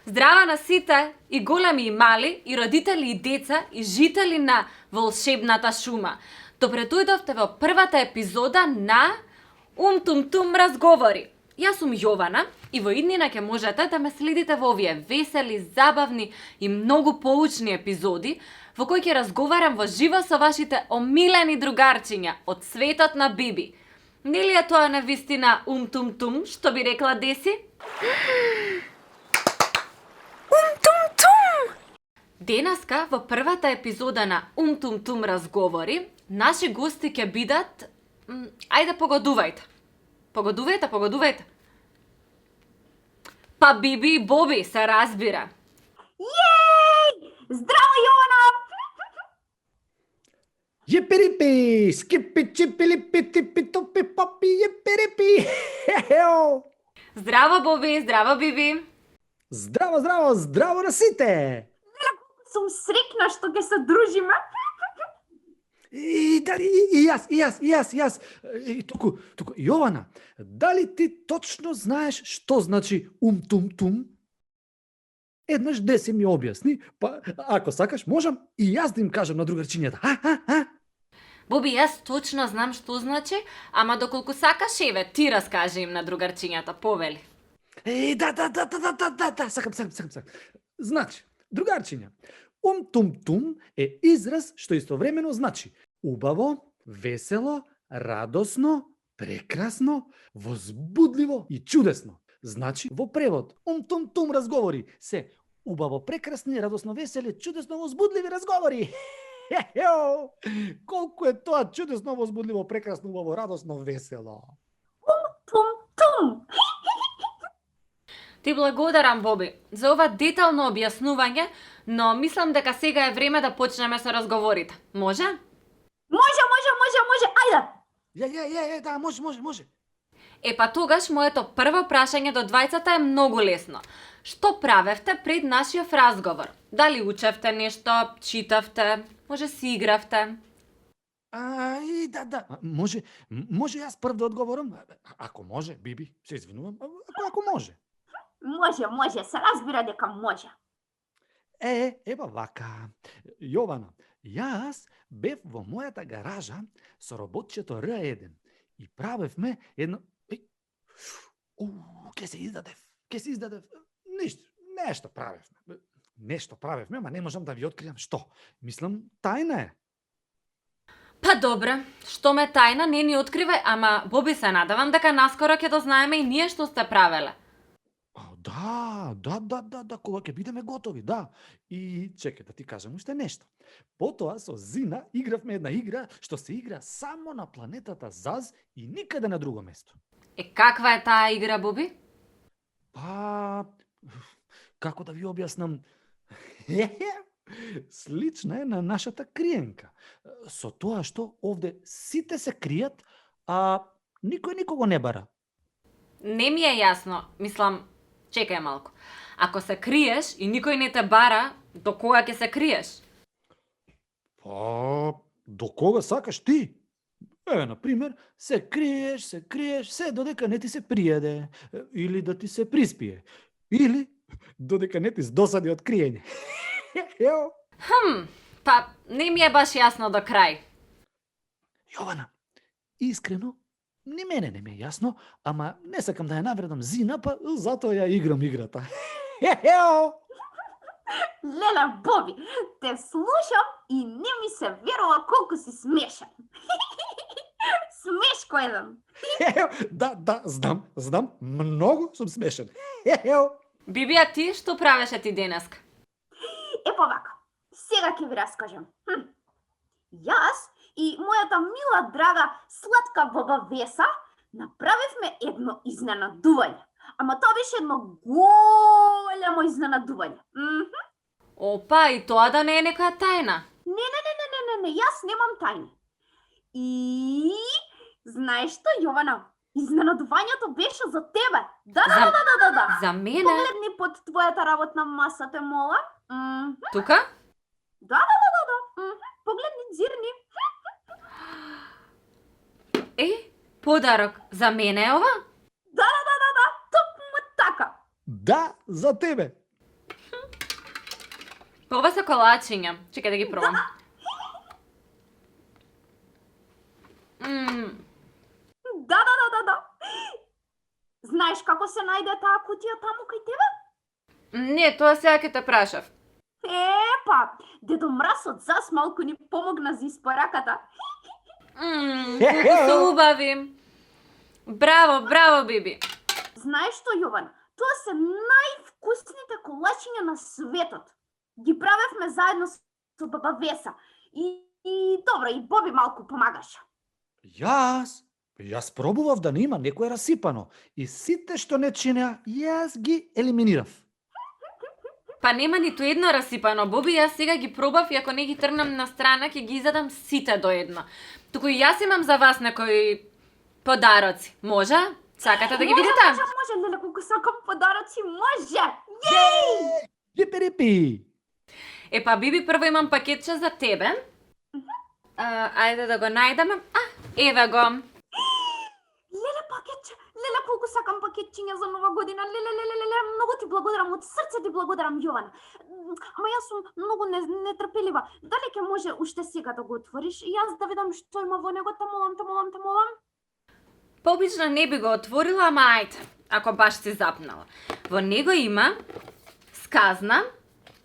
Здрава на сите, и големи и мали, и родители и деца, и жители на волшебната шума. Добре дојдовте во првата епизода на Тум разговори. Јас сум Јована и во иднина ќе можете да ме следите во овие весели, забавни и многу поучни епизоди во кои ќе разговарам во живо со вашите омилени другарчиња од светот на Биби. Нели е тоа навистина Тум, што би рекла Деси? Денеска во првата епизода на Тум разговори, наши гости ќе бидат... Ајде погодувајте. Погодувајте. Па Биби и Боби, се разбира. Јеј! Здраво, Јована! Јеперипи, скипи, чипилипи, типи, топи, попи, јеперипи! Хео! Здраво, Боби, здраво, Биби. Здраво на сите! Сум срекна што ќе се дружиме. И јас. И туку, Јована, дали ти точно знаеш што значи тум? Еднаш Деси ми објасни, па ако сакаш можам и јас да им кажам на другарчињата. Боби, јас точно знам што значи, ама доколку сакаш, еве, ти раскажи им на другарчињата, повели. Да, сакам. Значи, другарчиња, тум е израз што истовремено значи убаво, весело, радосно, прекрасно, возбудливо и чудесно. Значи, во превод, тум разговори се убаво, прекрасни, радосно, весели, чудесно, возбудливи разговори. Колку е тоа чудесно, возбудливо, прекрасно, убаво, радосно, весело. Тум. Ти благодарам, Боби, за ова детално објаснување, но мислам дека сега е време да почнеме со разговорите. Може? Може, ајде! Да, може. Па тогаш, моето прво прашање до двајцата е многу лесно. Што правевте пред нашиот разговор? Дали учевте нешто, читавте, може си игравте? Да. Може јас прв да одговорам? Ако може, Биби, се извинувам, ако може. Може, се разбира дека може. Ева вака. Јована, јас бев во мојата гаража со роботчето R1 и правевме едно... Ке се издадев. Нешто правевме, ама не можам да ви откријам што. Мислам, тајна е. Па добре, што ме тајна не ни откривај, ама Боби, се надевам дека наскоро ќе дознаеме и ние што сте правеле. Да, кога ќе бидеме готови, да. И чекај да ти кажам уште нешто. Потоа со Зина игравме една игра што се игра само на планетата Заз и никаде на друго место. Каква е таа игра, Боби? Па, како да ви објаснам? Слична е на нашата криенка. Со тоа што овде сите се кријат, а никој никого не бара. Не ми е јасно, мислам, чекај малку. Ако се криеш и никој не те бара, до кога ќе се криеш? Па, до кога сакаш ти? Например, се криеш, се додека не ти се приједе, или да ти се приспие, или додека не ти досади од криење. Па не ми е баш јасно до крај. Јована, искрено, ни мене не ми е јасно, ама не сакам да ја навредам Зина, па затоа ја играм играта. Леле, Боби, те слушам и не ми се верува колку си смешен. Смешко еден. Да, знам, многу сум смешен. Биби, а ти што правеше ти денеска? Епа вака, сега ќе ви раскажам. Јас и мојата мила, драга, сладка баба Веса направивме едно изненадување. Ама тоа беше едно големо изненадување. Опа, и тоа да не е некоја тајна? Не, јас немам тајни. И знаеш што, Јована? Изненадувањето беше за тебе. Да. За мене? Погледни под твојата работна маса, те мола. Тука? Да. Погледни, дзирни. Подарок за мене е ова? Да, токму така. Да, за тебе. Па ова се колачиња. Чекај да ги пробам. Да. Знаеш како се најде таа кутија таму кај тебе? Не, тоа сега ќе те прашав. Епа, Дедо Мраз од зас малку ни помогна за испораката. Колку се убави. Браво, Биби. Знаеш што, Јован? Тоа се највкусните колачиња на светот. Ги правевме заедно со баба Веса. И добро, и Боби малку помагаше. Јас пробував да не има некое расипано и сите што не чинеа, јас ги елиминирав. Па нема ниту едно расипано, Боби, јас сега ги пробав и ако не ги тргнам на страна, ќе ги изадам сите до едно. Туку и јас имам за вас некои подароци. Може? Сакате да ги видите? Може, леле, колку сакам подароци, може! Јеј! Јипи-рипи! Епа, Биби, прво имам пакетче за тебе. Ајде да го најдеме. Еве го. Леле, пакетче! Леле, колку сакам пакетчиња за нова година. Леле, многу ти благодарам, од срце ти благодарам, Јован. Ама јас сум многу нетрпелива. Дали ќе може уште сега да го отвориш и јас да видам што има во него? Те молам. Пообично не би го отворила, ама ајде, ако баш си запнала. Во него има сказна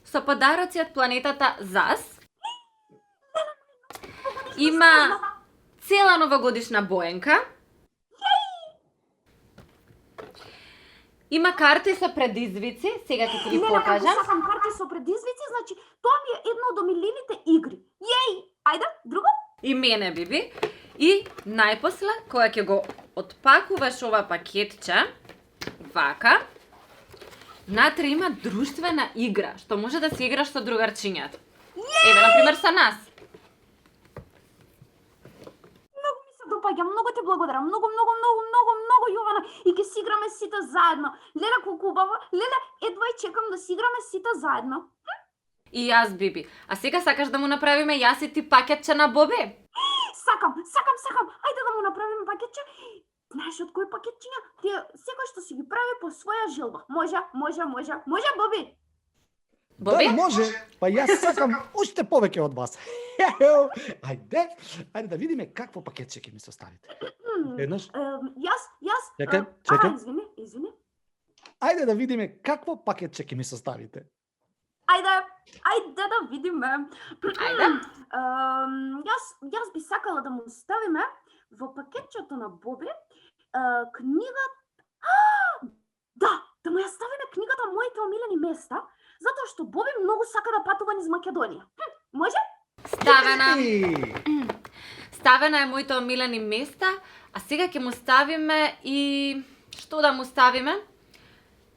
со подароци од планетата Зас. Има цела новогодишна боенка. Има карти со предизвици, сега ќе ти ги покажам. Леле, сакам карти со предизвици, значи тоа ми е едно од омилените игри. Јеј! Ајде, друго? И мене, Биби. И најпосле, кога ќе го отпакуваш ова пакетче, вака, внатре има друштвена игра, што може да се играш со другарчињата. Еве, например, со нас. Многу ми се допаѓа, многу ти благодарам, многу, Јована, и ќе си играме сите заедно. Леле, колку убаво, леле, едва и чекам да си играме сите заедно. И јас, Биби. А сега сакаш да му направиме јас и ти пакетче на Боби? Сакам. Ајде да му направиме пакетче. Знаеш од кој пакетчиња? Тие секој што си ги прави по своја желба. Може, Боби? Боби? Да, може. Па јас сакам уште повеќе од вас. Ајде да видиме какво пакетче ќе ми составите. Еднаш. Јас. Чекај. Извини. Ајде да видиме какво пакетче ќе ми составите. Ајде да видиме. Ајде. Јас би сакала да му ставиме во пакетчето на Боби книга. Да му ја ставиме книгата Моите омилени места, затоа што Боби многу сака да патува низ Македонија. Може? Ставена е Моите омилени места, а сега ќе му ставиме и... Што да му ставиме?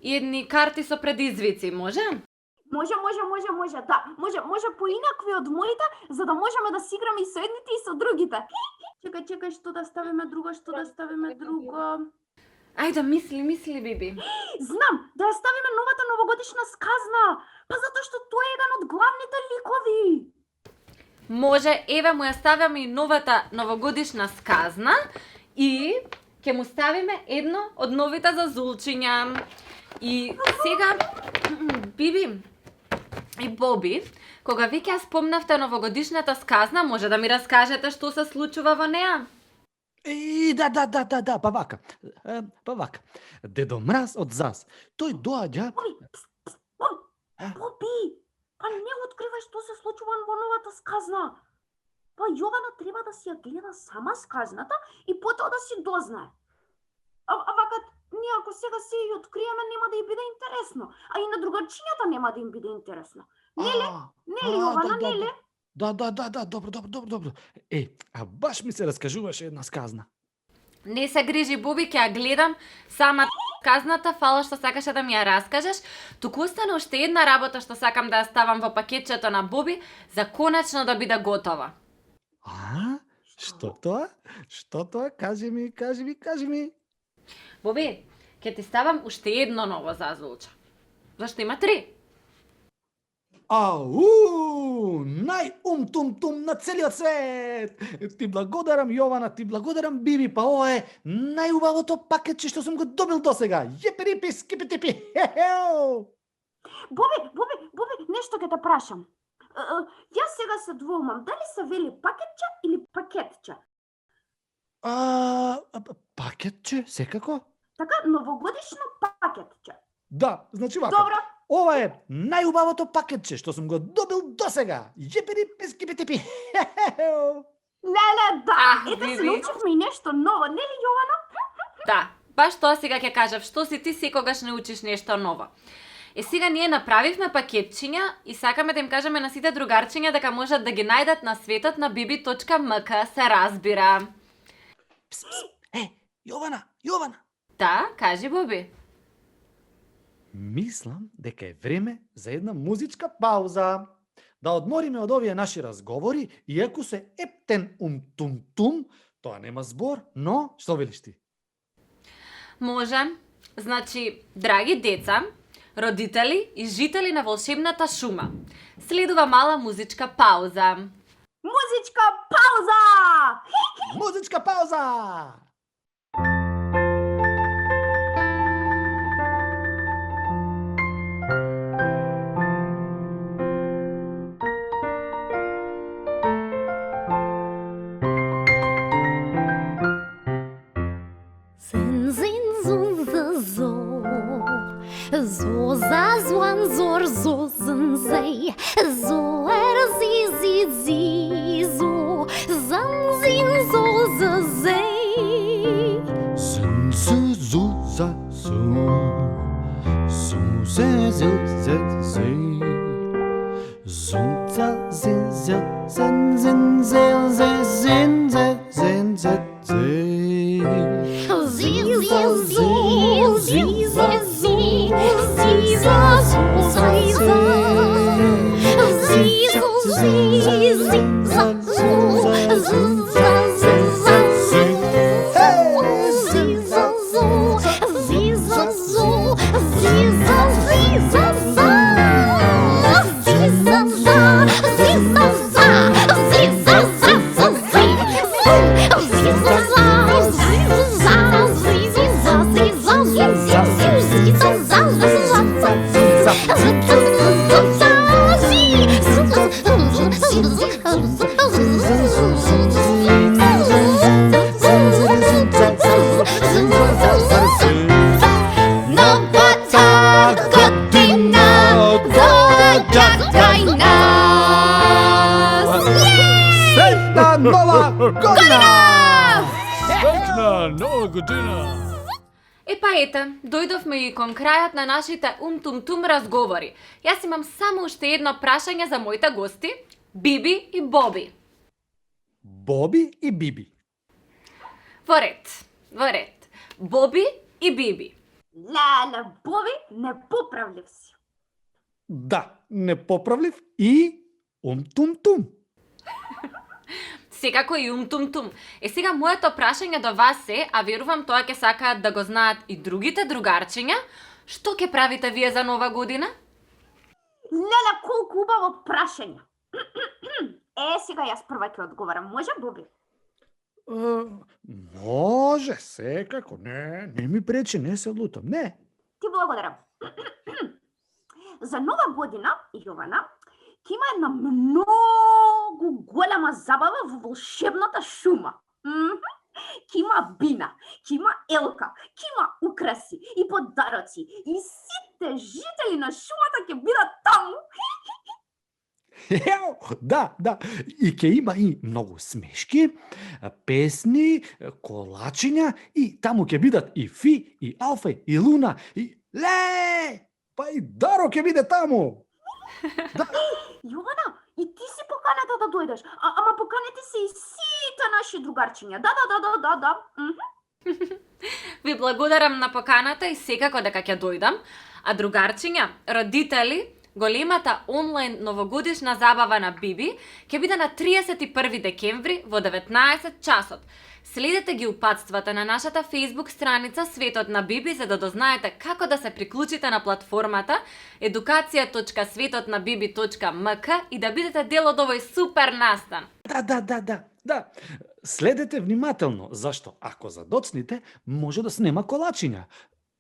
И едни карти со предизвици, може? Може, да. Може поинакви од моите, за да можеме да си играме и со едните и со другите. Чекај, што да ставиме друго? Ајде, мисли, Биби. Знам, да ја ставиме новата новогодишна сказна. Па затоа што тоа е еден од главните ликови. Може, еве му ја ставиме и новата новогодишна сказна и ќе му ставиме едно од новите зазулчиња. И сега, Биби и Боби, кога веќе ја спомнавте новогодишната сказна, може да ми раскажете што се случува во неа? Да, па вака. Дедо Мраз од Зас. Тој доаѓа... Боби, па не откривај што се случува во новата сказна. Па Јована треба да си ја гледа сама сказната и потоа да си дознае. А вака, ние ако сега се ја откриеме, нема да ја биде интересно. А и на другарчињата нема да им биде интересно. Нели, Јована, нели? Да, добро. А баш ми се раскажуваше една сказна. Не се грижи, Боби, ќе ја гледам сама казната, фала што сакаше да ми ја раскажеш. Туку остана уште една работа што сакам да ја ставам во пакетчето на Боби, за конечно да биде готова. Што тоа? Кажи ми. Боби, ќе ти ставам уште едно ново зазулче. Зашто има 3? Нај-тум на целиот свет! Ти благодарам, Јована, ти благодарам, Биби, па ова е најубавото пакетче што сум го добил досега. Јепи-рипи, скипи-типи, Боби, нешто ќе те прашам. Јас сега се двоумам, дали се вели пакетче или пакетче? Пакетче, секако? Така, новогодишно пакетче. Да, значи вака. Добро, Ова е најубавото пакетче што сум го добил досега. Јепери писки петипи. леле, да, ете се Биби. научивме и нешто ново, нели Јована? Да, баш тоа сега ќе кажав, што си ти секогаш не учиш нешто ново. Сега ние направивме пакетчиња и сакаме да им кажеме на сите другарчиња дека можат да ги најдат на светот на bibi.mk, се разбира. Јована. Да, кажи Боби. Мислам дека е време за една музичка пауза. Да одмориме од овие наши разговори, иако се ептен тум, тоа нема збор, но што велиш ти? Може. Значи, драги деца, родители и жители на волшебната шума, следува мала музичка пауза. Музичка пауза! Музичка пауза! Zin, zin, zun, zo. Zo, za, zwan, zor, zo, zin, zey. Zo, zi, zi, zi, zo. Zan, zin, zo, za, zey. Zin, zu, zu, za, zu. Zu, ze, ze, ze, ze. Zu, za, ze, ze, zin, zin, ze, ze, zin, ze, zin, ze, ze. Zi, zi, zi, zi, zi, zi. Zi, za, zo, za, za. Zi, zo, zi, zi, za, zo. Zi, za, zi, za, zi. Zi, za, zo. Zi, za, zo. Zi, za, zi, za, za. Zi, za, za. Zi, za, za. Zi, za, za, za, zi. Zi, za, za. Среќна нова година! Среќна нова година! Епа ете, дојдовме и кон крајот на нашите ум-тум-тум разговори. Јас имам само уште едно прашање за моите гости, Биби и Боби. Боби и Биби. Во ред. Боби и Биби. Леле, Боби, непоправлив си. Да, непоправлив и ум-тум-тум. Секако и ум-тум-тум. Сега моето прашање до вас е, а верувам тоа ќе сакаат да го знаат и другите другарчиња, што ќе правите вие за нова година? Леле, колку убаво прашање. Сега јас прва ќе одговарам. Може, Боби? Може, секако, не ми пречи, не се лутам, не. Ти благодарам. За нова година, Јована, ќе има една многу голема забава во волшебната шума. Ќе има бина, ќе има елка, ќе има украси и подароци и сите жители на шумата ќе бидат таму. Да, и ќе има и многу смешки, песни, колачиња и таму ќе бидат и Фи, и Алфа, и Луна, и Ле! Па и Даро ќе биде таму. Да. Јована, и ти си поканата да дојдеш, ама поканете се и сите наши другарчиња. Да. Ви благодарам на поканата и секако дека ќе дојдам. А другарчиња, родители, големата онлайн новогодишна забава на Биби ќе биде на 31 декември во 19 часот. Следете ги упатствата на нашата Facebook страница Светот на Биби за да дознаете како да се приклучите на платформата edukacija.svetotnabibi.mk и да бидете дел од овој супер настан. Да. Следете внимателно, зашто ако задоцните, може да снема колачиња.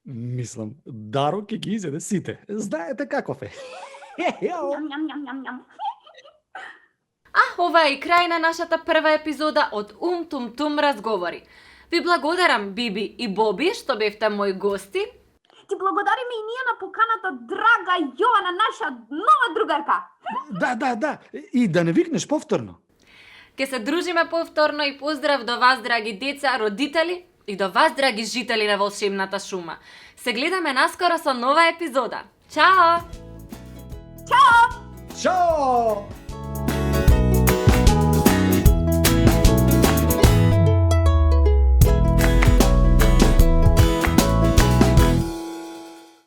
Мислам, Даро ќе ги изеде сите. Знаете каков е. Ням, ням, ням, ням, ням. Ова е и крај на нашата прва епизода од Тум Тум разговори. Ви благодарам, Биби и Боби, што бевте мои гости. Ти благодариме и ние на поканата, драга Јована, наша нова другарка. Да. И да не викнеш повторно. Ке се дружиме повторно и поздрав до вас, драги деца, родители и до вас, драги жители на волшебната шума. Се гледаме наскоро со нова епизода. Чао! Чао!